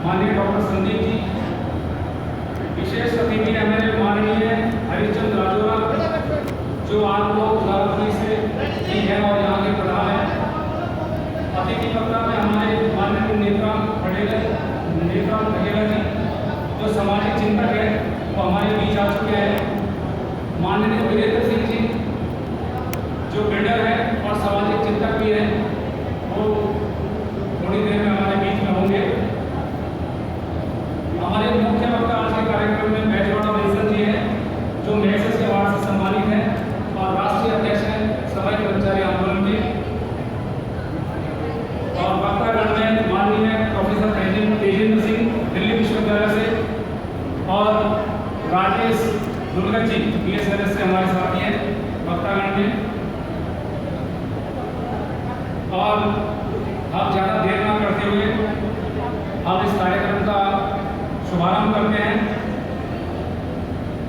माननीय डॉक्टर संदीप जी, विशेष अतिथि है मेरे माननीय हरिचंद राजौरा जो आप लोग झारखंड से ही है और यहाँ के प्रधान हैं। अतिथि वक्ता में हमारे माननीय नेत्राम बघेला जी जो सामाजिक चिंतक है वो हमारे बीच आ चुके हैं। माननीय वीरेंद्र सिंह जी जो बिल्डर है और सामाजिक चिंतक भी है, वो थोड़ी देर में हमारे बीच में होंगे। हमारे मुख्य वक्ता आज के कार्यक्रम में बैजवाड़ा विल्सन जी हैं जो मैग्सेसे अवार्ड से सम्मानित हैं और राष्ट्रीय अध्यक्ष हैं सफाई कर्मचारी आंदोलन के। और वक्तागण में माननीय प्रोफेसर तेजेंद्र सिंह दिल्ली विश्वविद्यालय से और राजेश दुर्गत जी BSNS से हमारे साथी हैं वक्तागण में। और आप ज़्यादा देर ना करते हुए हम इस कार्यक्रम का शुभारंभ करते हैं।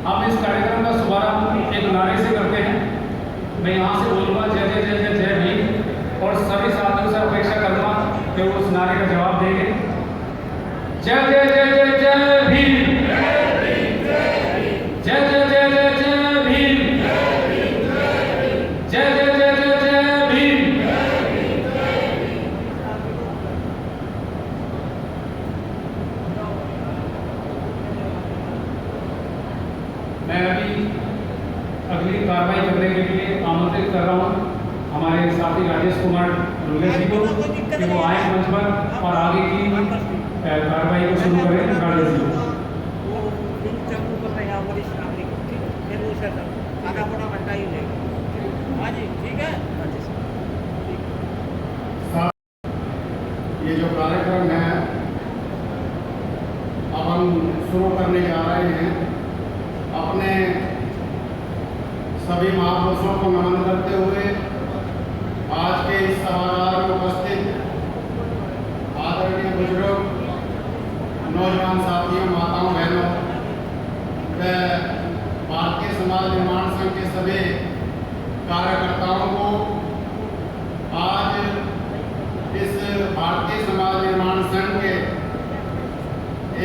हम इस कार्यक्रम का शुभारंभ एक नारे से करते हैं। मैं यहाँ से बोलूँगा जय जय जय जय जय भीम और सभी साथियों से अपेक्षा करूँगा कि वो उस नारे का जवाब देंगे। जय जय जय जय जय भीम, जय जय जय जय जय भीम, जय जय जय जय जय भीम। मैं अभी अगली कार्रवाई करने के लिए आमंत्रित कर रहा हूँ हमारे साथी राजेश कुमार दुर्गत जी को कि वो आए मंच पर और आगे की कार्रवाई को शुरू करें। राजेश जी ये जो कार्यक्रम है अब हम शुरू करने जा रहे हैं। अपने सभी महापुरुषों को नमन करते हुए आज के इस सभागार में उपस्थित आदरणीय बुजुर्ग, नौजवान साथियों, माताओं, बहनों व भारतीय समाज निर्माण संघ के सभी कार्यकर्ताओं को आज इस भारतीय समाज निर्माण संघ के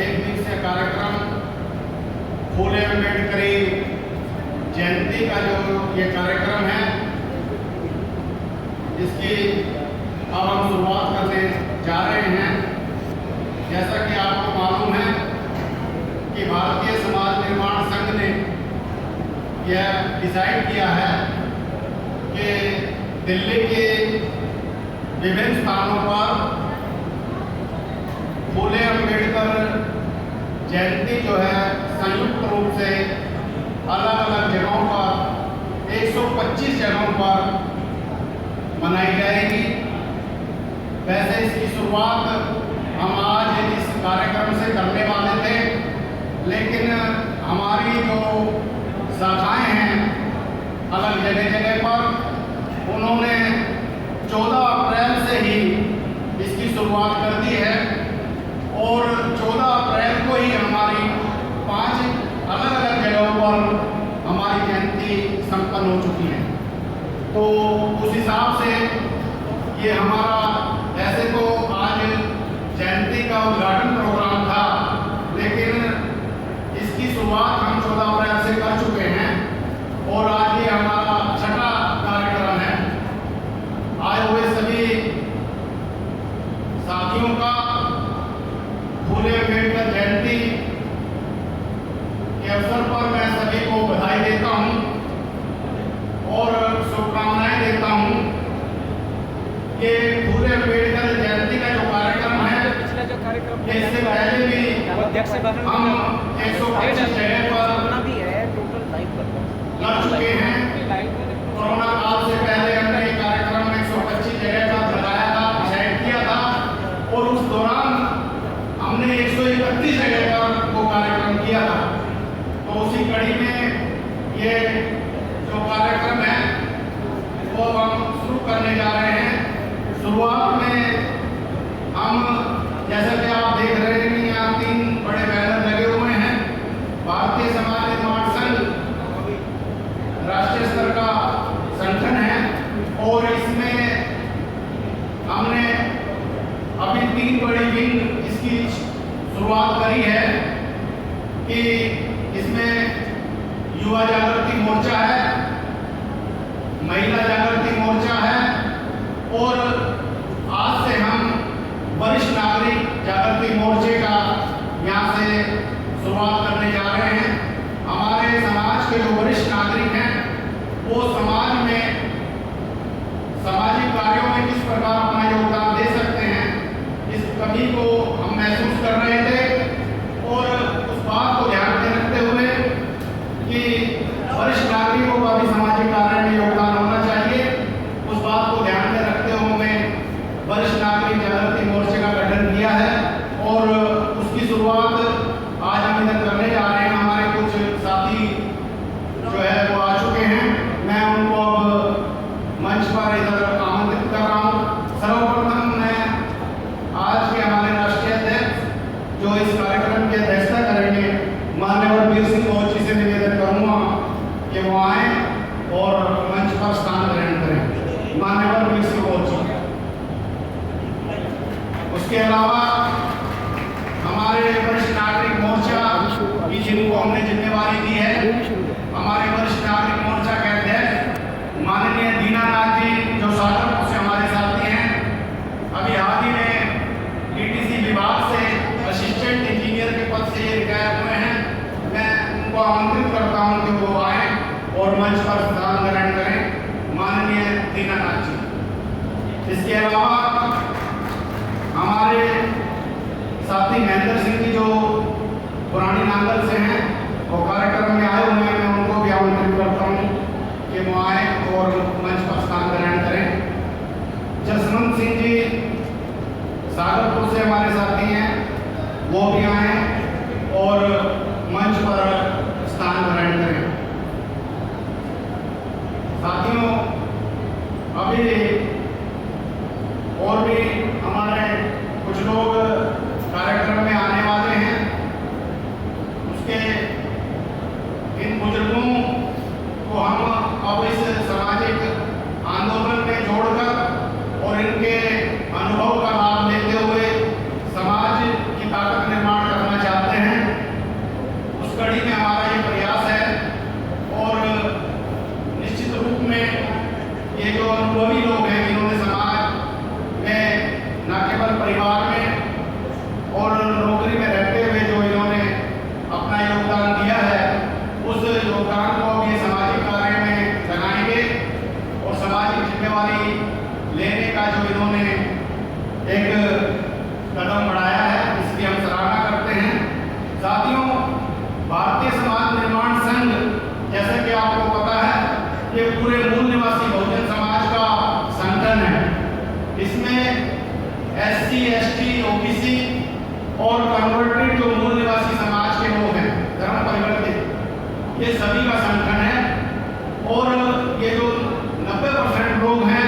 एक दिवसीय कार्यक्रम फूले अम्बेडकरी जयंती का जो ये कार्यक्रम है इसकी अब हम शुरुआत करने जा रहे हैं। जैसा कि आपको मालूम है कि भारतीय समाज निर्माण संघ ने यह डिसाइड किया है कि दिल्ली के विभिन्न स्थानों पर फूले अम्बेडकर जयंती जो है संयुक्त रूप से अलग अलग जगहों पर 125 जगहों पर मनाई जाएगी। वैसे इसकी शुरुआत हम आज इस कार्यक्रम से करने वाले थे, लेकिन हमारी जो शाखाएं हैं अलग जगह जगह पर, उन्होंने 14 अप्रैल से ही इसकी शुरुआत कर दी है और 14 अप्रैल को ही हमारी 5 अलग अलग जगहों पर हमारी जयंती संपन्न हो चुकी है। तो उस हिसाब से ये हमारा ऐसे तो आज जयंती का उद्घाटन प्रोग्राम था, लेकिन इसकी शुरुआत हम 14 अप्रैल से कर चुके हैं और आज ये हमारा छठा कार्यक्रम है। आए हुए सभी साथियों का फूले अम्बेडकर जयंती के अवसर पर मैं सभी को बधाई देता हूं और शुभकामनाएं देता हूं कि फूले अम्बेडकर जयंती का जो कार्यक्रम है इससे पहले भी हम 125 जगह पर लग चुके हैं। कोरोना काल से पहले हमने ये कार्यक्रम 125 जगह पर लगाया था, डिसाइड किया था और उस दौरान हमने 131 जगह पर वो कार्यक्रम किया था। तो उसी कड़ी में ये जो कार्यक्रम है वो हम शुरू करने जा रहे हैं। शुरुआत में हम जैसा कि आप देख रहे हैं कि यहाँ 3 बड़े बैनर लगे हुए हैं। भारतीय समाज निर्माण संघ राष्ट्रीय स्तर का संगठन है और इसमें हमने अभी 3 बड़ी विंग इसकी शुरुआत करी है कि इसमें युवा जागृति मोर्चा है, महिला जागृति मोर्चा है और आज से हम वरिष्ठ नागरिक जागृति मोर्चे का यहाँ से शुरुआत करने जा रहे हैं। हमारे समाज के जो वरिष्ठ नागरिक हैं वो समाज में सामाजिक कार्यों में किस प्रकार अपना योगदान दे सकते हैं, इस कमी को हम महसूस कर रहे थे और उस बात को ध्यान में रखते हुए कि वरिष्ठ नागरिकों का भी सामाजिक कार्य में योगदान होना चाहिए, उस बात को ध्यान में रखते हुए हमने वरिष्ठ नागरिक जागृति मोर्चे का गठन किया है और उसकी शुरुआत आज हम इधर करने जा रहे हैं। हमारे कुछ साथी जो है वो आ चुके हैं, मैं उनको अब मंच पर इधर आमंत्रित कर रहा हूँ। सर्वप्रथम मैं आज के हमारे राष्ट्रीय अध्यक्ष जो इस कार्यक्रम की अध्यक्षता करेंगे माननीय वीर सिंह मोची से निवेदन करूँगा कि वो आए और मंच पर स्थान ग्रहण करें। माननीय वीर सिंह मोची। उसके अलावा हमारे वरिष्ठ नागरिक मोर्चा की जिनको हमने जिम्मेवारी दी है, हमारे वरिष्ठ नागरिक मोर्चा के अध्यक्ष माननीय दीनानाथ जी जो सागरपुर से हमारे साथी हैं, अभी हाल ही में डीटीसी विभाग से असिस्टेंट इंजीनियर के पद से ये रिटायर हुए हैं। मैं उनको आमंत्रित करता हूं कि वो आए और मंच पर स्थान ग्रहण करें। माननीय दीनानाथ जी। इसके अलावा हमारे साथी महेंद्र सिंह जी जो पुरानी नांगल से हैं वो कार्यक्रम में आए हुए हैं, मैं उनको भी आमंत्रित करता हूँ कि वो आए और मंच पर स्थान ग्रहण करें। जसवंत सिंह जी सागरपुर से हमारे साथी हैं, वो भी आए और मंच पर स्थान ग्रहण करें। साथियों, अभी और भी हमारे कुछ लोग कार्यक्रम में आने वाले हैं, उसके इन बुजुर्गों को हम अब इस सामाजिक आंदोलन में जोड़कर और इनके अनुभव का लाभ लेते हुए समाज की ताकत निर्माण करना चाहते हैं। उस कड़ी में हमारा ये प्रयास है और निश्चित रूप में ये जो अनुभवी लोग हैं जिन्होंने समाज में न केवल परिवार में और नौकरी में रहते हुए जो इन्होंने अपना योगदान दिया है, उस योगदान को ये सामाजिक कार्य में लगाएंगे और सामाजिक जिम्मेवारी लेने का जो इन्होंने एक कदम बढ़ाया है, इसकी हम सराहना करते हैं। साथियों, भारतीय समाज निर्माण संघ जैसे कि आपको पता है ये पूरे मूल निवासी बहुजन समाज का संगठन है। इसमें SC, ST, OBC और कन्वर्टेड जो मूल निवासी समाज के लोग हैं, धर्म परिवर्तित, ये सभी का संगठन है और ये जो 90% लोग हैं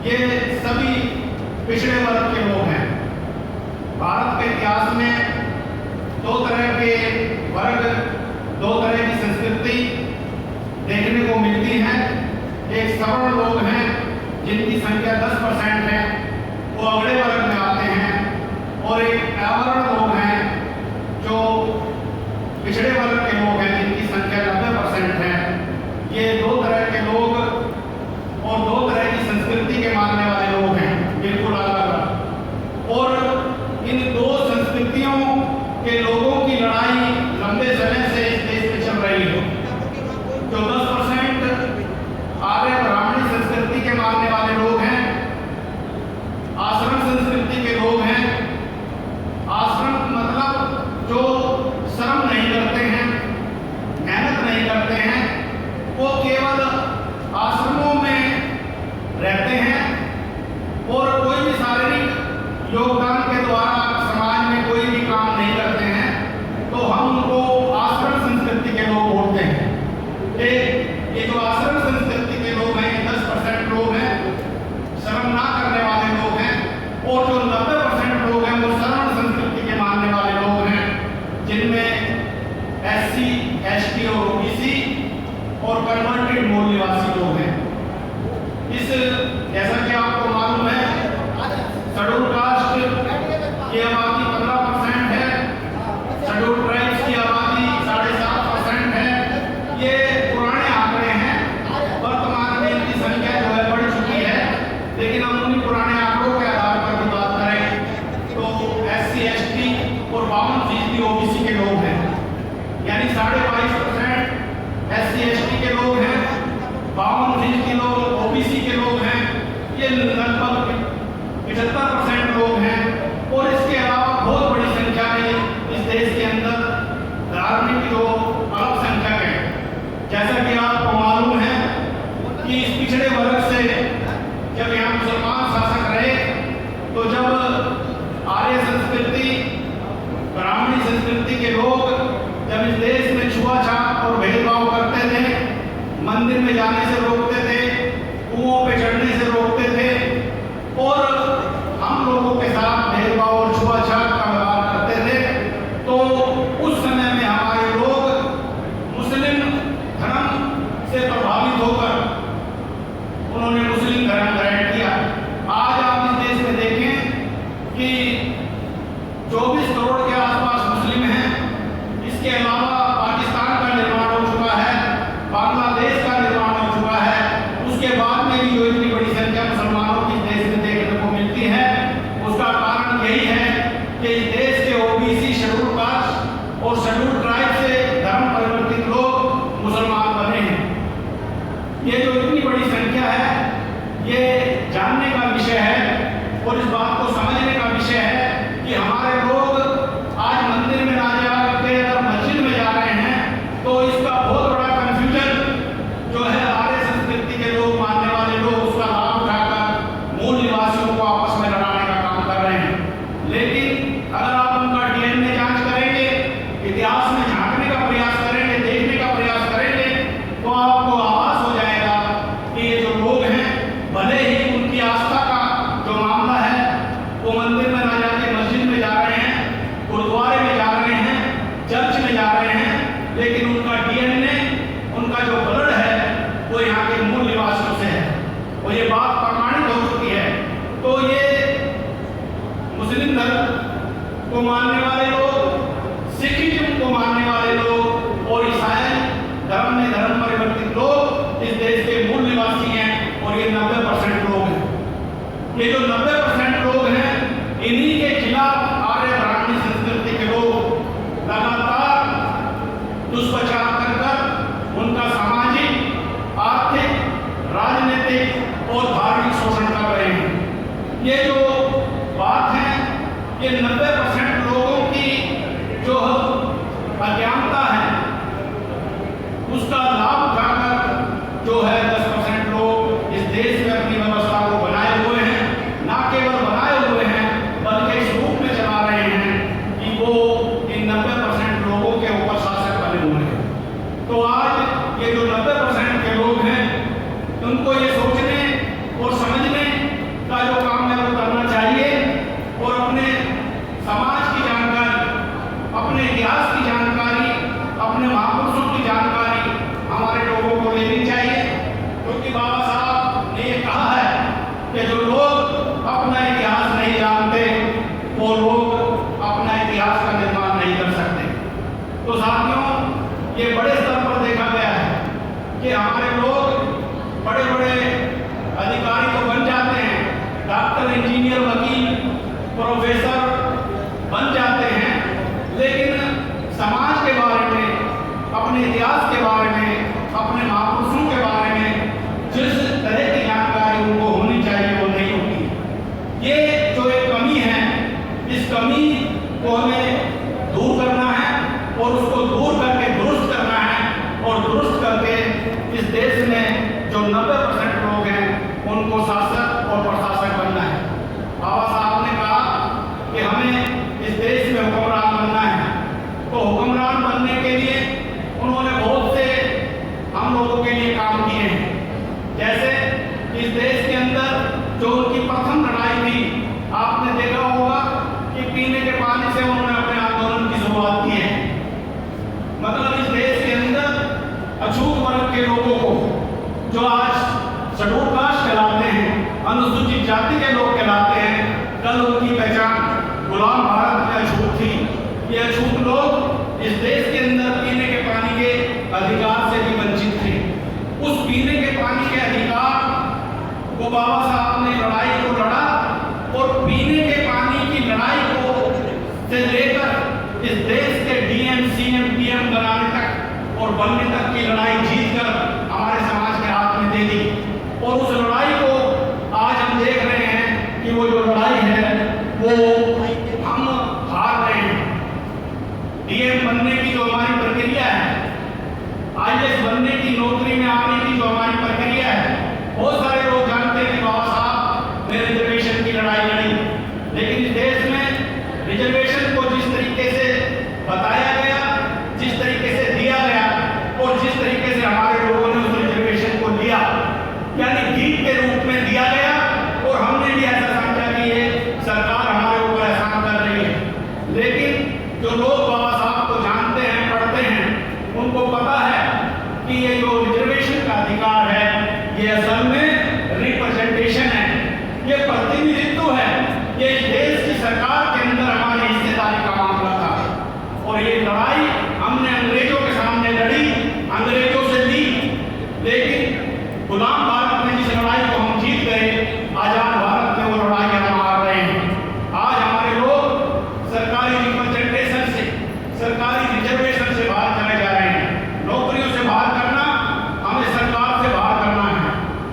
ये सभी पिछड़े वर्ग के लोग हैं। भारत के इतिहास में दो तरह के वर्ग, दो तरह की संस्कृति देखने को मिलती है। एक सवर्ण लोग हैं जिनकी संख्या 10% है, वो अगले वर्ग में आते हैं और एक अवर्ण लोग हैं जो पिछड़े वर्ग के लोग हैं जिनकी संख्या 90% है। ये दो तरह के लोग और दो तरह की संस्कृति के मानने वाले लोग हैं, बिल्कुल अलग। और इन दो संस्कृतियों के लोगों की लड़ाई लंबे समय से इस देश में चल रही है। जो 10% आर्य ब्राह्मणी संस्कृति के मानने वाले लोग हैं, आश्रम संस्कृति के लोग हैं। आश्रम मतलब जो श्रम नहीं करते हैं, संस्कृति के लोग जब इस देश में छुआछूत और भेदभाव करते थे, मंदिर में जाने से रोकते थे, कुओं पे चढ़ने से रोकते थे और हम लोगों के साथ भेदभाव और छुआछूत का व्यवहार करते थे, तो उस समय में हमारे लोग मुस्लिम धर्म से प्रभावित होकर उन्होंने मुस्लिम धर्म ग्रहण किया। आज आप इस देश में देखें कि 24 करोड़ के आसपास मुस्लिम हैं। इसके अलावा पाकिस्तान का निर्माण हो चुका है, बांग्लादेश का निर्माण हो चुका है। उसके बाद में भी जो इतनी बड़ी संख्या मुसलमानों की देश में देखने को मिलती है, उसका कारण यही है कि इस देश के ओबीसी, शेड्यूल कास्ट और शेड्यूल ट्राइब से धर्म परिवर्तित लोग मुसलमान बने हैं। ये जो इतनी बड़ी संख्या है, ये जानने का विषय है और इस बात को समझने का विषय है कि हमारे लोग आज मंदिर में ना जाकर अगर मस्जिद में जा रहे हैं तो इसका बहुत बड़ा कंफ्यूजन जो है आर्य संस्कृति के लोग, मानने वाले लोग उसका लाभ उठाकर मूल निवासियों को आपस में लड़ाने का काम कर रहे हैं। लेकिन अगर आप उनका डीएनए जांच करेंगे, इतिहास में झांकने का प्रयास करेंगे, देखने का प्रयास करेंगे, तो आपको आभास हो जाएगा कि ये जो लोग हैं, भले ही उनकी आस्था का जो मामला है वो मंदिर में ना जाके मस्जिद में जा रहे हैं, गुरुद्वारे में जा रहे हैं, चर्च में जा रहे हैं, लेकिन उनका डीएनए, उनका जो ब्लड है वो यहाँ के मूल निवासियों से है और ये बात प्रमाणित हो चुकी है। तो ये मुस्लिम धर्म को मानने वाले लोग, सिखिज्म को मानने वाले लोग और ईसाई धर्म में धर्म परिवर्तित लोग इस देश के मूल निवासी हैं और ये 90% लोग हैं। ये जो 90% लोग हैं, इन्हीं के खिलाफ आर्य ब्राह्मणी संस्कृति के लोग लगातार दुष्प्रचार कर उनका सामाजिक, आर्थिक, राजनीतिक और धार्मिक शोषण कर रहे हैं। ये जो बात है, ये 90% लोगों की जो अज्ञानता है, उसका लाभ उठाकर जो है 10% लोग इस देश में अपनी व्यवस्था को बनाए हुए हैं। ना केवल बनाए हुए हैं बल्कि इस रूप में चला रहे हैं कि वो इन 90% लोगों के ऊपर शासक बने हुए हैं। तो आज ये जो 90% के लोग हैं, उनको ये सोचने और समझने का जो काम है वो करना चाहिए और अपने समाज की जानकारी, अपने इतिहास की जानकारी, अपने महापुरुषों की जानकारी हमारे लोगों को लेनी चाहिए, क्योंकि बाबा साहब ने ये कहा है कि जो लोग अपना इतिहास नहीं जानते वो लोग अपना इतिहास का निर्माण नहीं कर सकते। तो साथियों, ये बड़े स्तर पर देखा गया है कि हमारे लोग बड़े बड़े अधिकारी तो बन जाते हैं, डॉक्टर, इंजीनियर, वकील, प्रोफेसर बन जाते हैं, लेकिन समाज के बारे में, अपने इतिहास के बारे में, अपने महापुरुषों के बारे में जिस तरह की जानकारी उनको होनी चाहिए वो नहीं होती। ये जो एक कमी है, इस कमी को हमें दूर करना है और उसको दूर करके दुरुस्त करना है और दुरुस्त करके इस देश में जो 90% लोग हैं उनको शासक और प्रशासक बनना है। बाबा साहब ने कहा कि हमें इस देश में हुक्मरान बनना है, तो हुक्मरान बनने के लिए उन्होंने बहुत से हम लोगों के लिए काम किए हैं। जैसे इस देश के अंदर जो उनकी प्रथम लड़ाई थी, आपने देखा होगा कि पीने के पानी से उन्होंने अपने आंदोलन की शुरुआत की है। मतलब इस देश के अंदर अछूत वर्ग के लोगों को, जो आज शेड्यूल कास्ट कहलाते हैं, अनुसूचित जाति के लोग कहलाते हैं, कल उनकी पहचान गुलाम भारत में अछूत थी। ये अछूत लोग इस देश के अंदर पीने के पानी के अधिकार से भी वंचित थे। उस पीने के पानी के अधिकार को बाबा साहब ने लड़ाई को लड़ा और पीने के पानी की लड़ाई को से लेकर इस देश के डीएम, सीएम, पीएम बनाने तक और बनने तक की लड़ाई जीतकर हमारे समाज के हाथ में दे दी। और उस लड़ाई को आज हम देख रहे हैं कि वो जो लड़ाई है वो हम हार रहे हैं। डीएम बनने की जो हमारी प्रक्रिया है, आईएएस बनने की, नौकरी में आने की जो हमारी प्रक्रिया है, बहुत सारे लोग जानते हैं कि बाबा साहब ने रिजर्वेशन की लड़ाई लड़ी, लेकिन इस देश में रिजर्वेशन को जिस तरीके से बताया गया, जिस तरीके से दिया गया और जिस तरीके से हमारे लोगों ने उस रिजर्वेशन को लिया, यानी गिफ्ट के रूप में दिया गया, और हमने भी ऐसा समझा कि ये सरकार हमारे ऊपर एहसान कर रही है। लेकिन जो लोग बाबा साहब को जानते हैं, पढ़ते हैं, उनको पता है कि ये जो रिजर्वेशन का अधिकार है, ये असल में रिप्रेजेंटेशन है, ये प्रतिनिधित्व है, ये इस देश की सरकार के अंदर हमारी हिस्सेदारी का मामला था। और ये लड़ाई हमने अंग्रेजों के सामने लड़ी, अंग्रेजों से ली, लेकिन गुलाम भारत में जिस लड़ाई को हम जीत गए, आजाद भारत में वो लड़ाई हम हार रहे हैं। आज हमारे लोग सरकारी रिप्रेजेंटेशन से, सरकारी रिजर्वेशन से बाहर चले जा रहे हैं। नौकरियों से बाहर करना, हमें सरकार से बाहर करना है।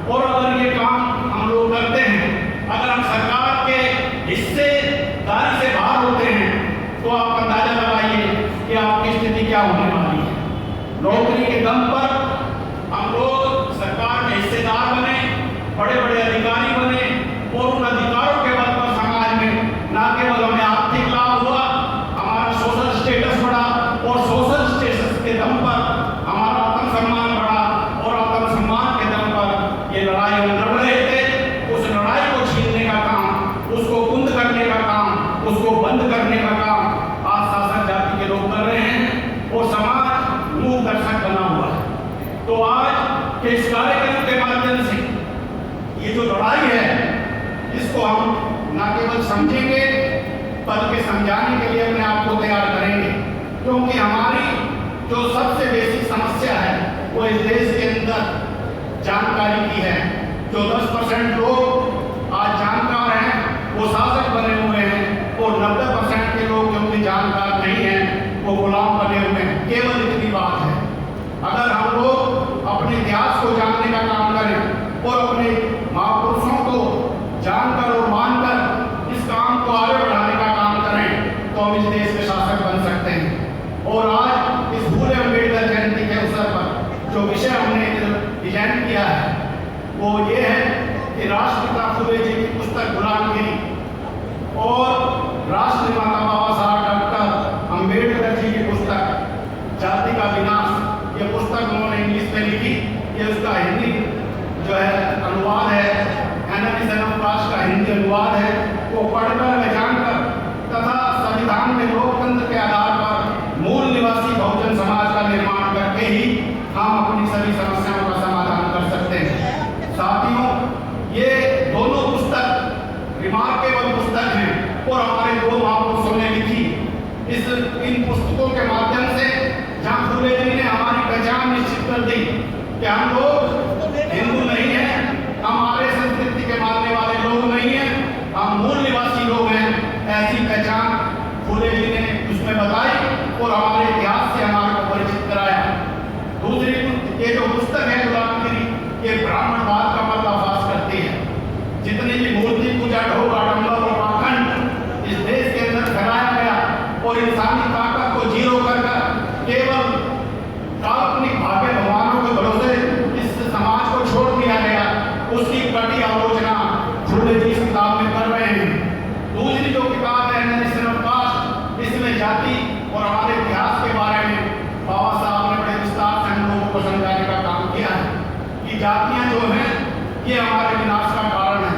और अगर ये काम हम लोग करते हैं, अगर हम सरकार के हिस्सेदारी से बाहर होते हैं, तो आप अंदाजा लगाइए कि आपकी स्थिति क्या होने वाली है। नौकरी के दम पर हम लोग सरकार के हिस्सेदार बने, बड़े बड़े अधिकारी बने, और उन अधिकारों के बल पर समाज में न केवल हमें आर्थिक लाभ हुआ, हमारा सोशल स्टेटस बढ़ा, और सोशल स्टेटस के दम पर हमारा आत्मसम्मान बढ़ा, और आत्मसम्मान के दम पर ये लड़ाई हम लड़ रहे थे। उस लड़ाई को छीनने का काम, उसको कुंद करने का काम, उसको बंद करने का काम आज शासक जाति के लोग कर रहे हैं, और समाज मुंह दर्शक बना हुआ है। तो आज के इस कार्यक्रम के माध्यम से ये जो लड़ाई है, इसको हम न केवल समझेंगे, बल्कि समझाने के लिए अपने आप को तैयार करेंगे। क्योंकि हमारी जो सबसे बेसिक समस्या है, वो इस देश के अंदर जानकारी की है। जो 10% लोग आज जानकार हैं, वो शासक बने हुए हैं, और 90% के लोग जो कि जानकार नहीं हैं, वो गुलाम बने हुए हैं। केवल इतनी बात है। अगर हम लोग अपने इतिहास को जानने का काम करें, और अपने महापुरुषों को जानकर और मानकर इस काम को आगे बढ़ाने का काम करें, तो हम इस देश के शासक बन सकते हैं। और आज इस फूले अम्बेडकर जयंती के अवसर पर जो विषय हमने डिजाइन किया है, वो ये है कि राष्ट्रपिता फूले जी की पुस्तक गुलामगिरी और राष्ट्रमाता बाबा साहब डॉक्टर अम्बेडकर जी की पुस्तक जाति का विनाश, ये पुस्तक उन्होंने इंग्लिश में लिखी। ये उसका हिंदी जो है अनुवाद है, एनालिसिस ऑफ कास्ट का हिंदी अनुवाद है। वो पढ़कर व जानकर तथा संविधान में लोकतंत्र के आधार पर मूल निवासी बहुजन समाज का निर्माण करके ही हम अपनी सभी समस्याओं का समाधान कर सकते हैं। साथियों, ये दोनों पुस्तक रिमार्केबल पुस्तक हैं, और हमारे दो महापुरुषों ने लिखी। इन पुस्तकों के माध्यम से जहाँ फूले जी ने हमारी पहचान निश्चित कर दी कि हम लोग हिंदू नहीं हैं, हम आर्य संस्कृति के मानने वाले लोग नहीं हैं, हम मूल निवासी लोग हैं। ऐसी पहचान फूले जी ने उसमें बताई, और हमारे इतिहास से हमारे को परिचित कराया। दूसरी, ये जो पुस्तक है गुलामगिरी, ये ब्राह्मणवाद का पर्दाफाश करती है। जितनी भी मूर्ति पूजा, ढोंग, आडंबर और पाखंड इस देश के अंदर फैलाया गया, और इंसानी ताकत को जीरो कर केवल काल्पनिक भाग्य भगवानों के भरोसे इस समाज को छोड़ दिया गया, उसकी कड़ी आलोचना फूले जी इस किताब में कर रहे हैं। दूसरी जो किताब है एनालिसिस ऑफ कास्ट, इसमें जाति और हमारे इतिहास के बारे में बाबा साहब ने बड़े विस्तार से हम लोगों को समझाने का काम किया है कि जातियां जो हैं, ये हमारे विनाश का कारण है।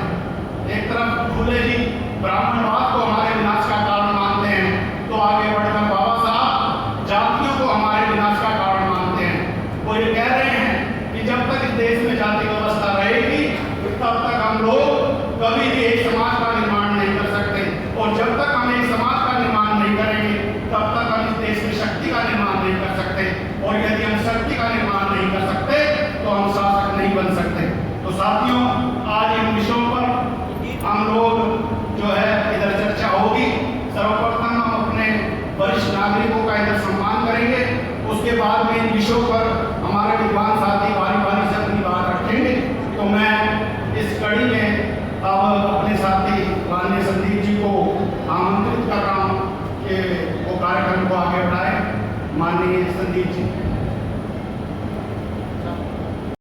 एक तरफ फूले जी ब्राह्मणवाद को हमारे विनाश का कारण मानते हैं, तो आगे बढ़कर बाबा साहब जातियों को हमारे विनाश का कारण मानते हैं। वो ये कह रहे हैं कि जब तक इस देश में जाति व्यवस्था रहेगी, तब तक हम लोग कभी भी एक समाज का निर्माण नहीं कर सकते, और जब तक हम एक समाज का निर्माण नहीं करेंगे, तब तक हम इस देश में शक्ति का निर्माण नहीं कर सकते, और यदि हम शक्ति का निर्माण नहीं कर सकते, तो हम शासक नहीं बन सकते। तो साथियों, आज इन विषयों पर हम लोग जो है इधर चर्चा होगी। सर्वप्रथम हम अपने वरिष्ठ नागरिकों का इधर सम्मान करेंगे, उसके बाद में इन विषयों पर हमारे विद्वान साथी बारी बारी से अपनी बात रखेंगे। तो मैं इस कड़ी में अब अपने साथी माननीय संदीप जी को आमंत्रित कर रहा हूँ कि वो कार्यक्रम को आगे बढ़ाएं। माननीय संदीप जी।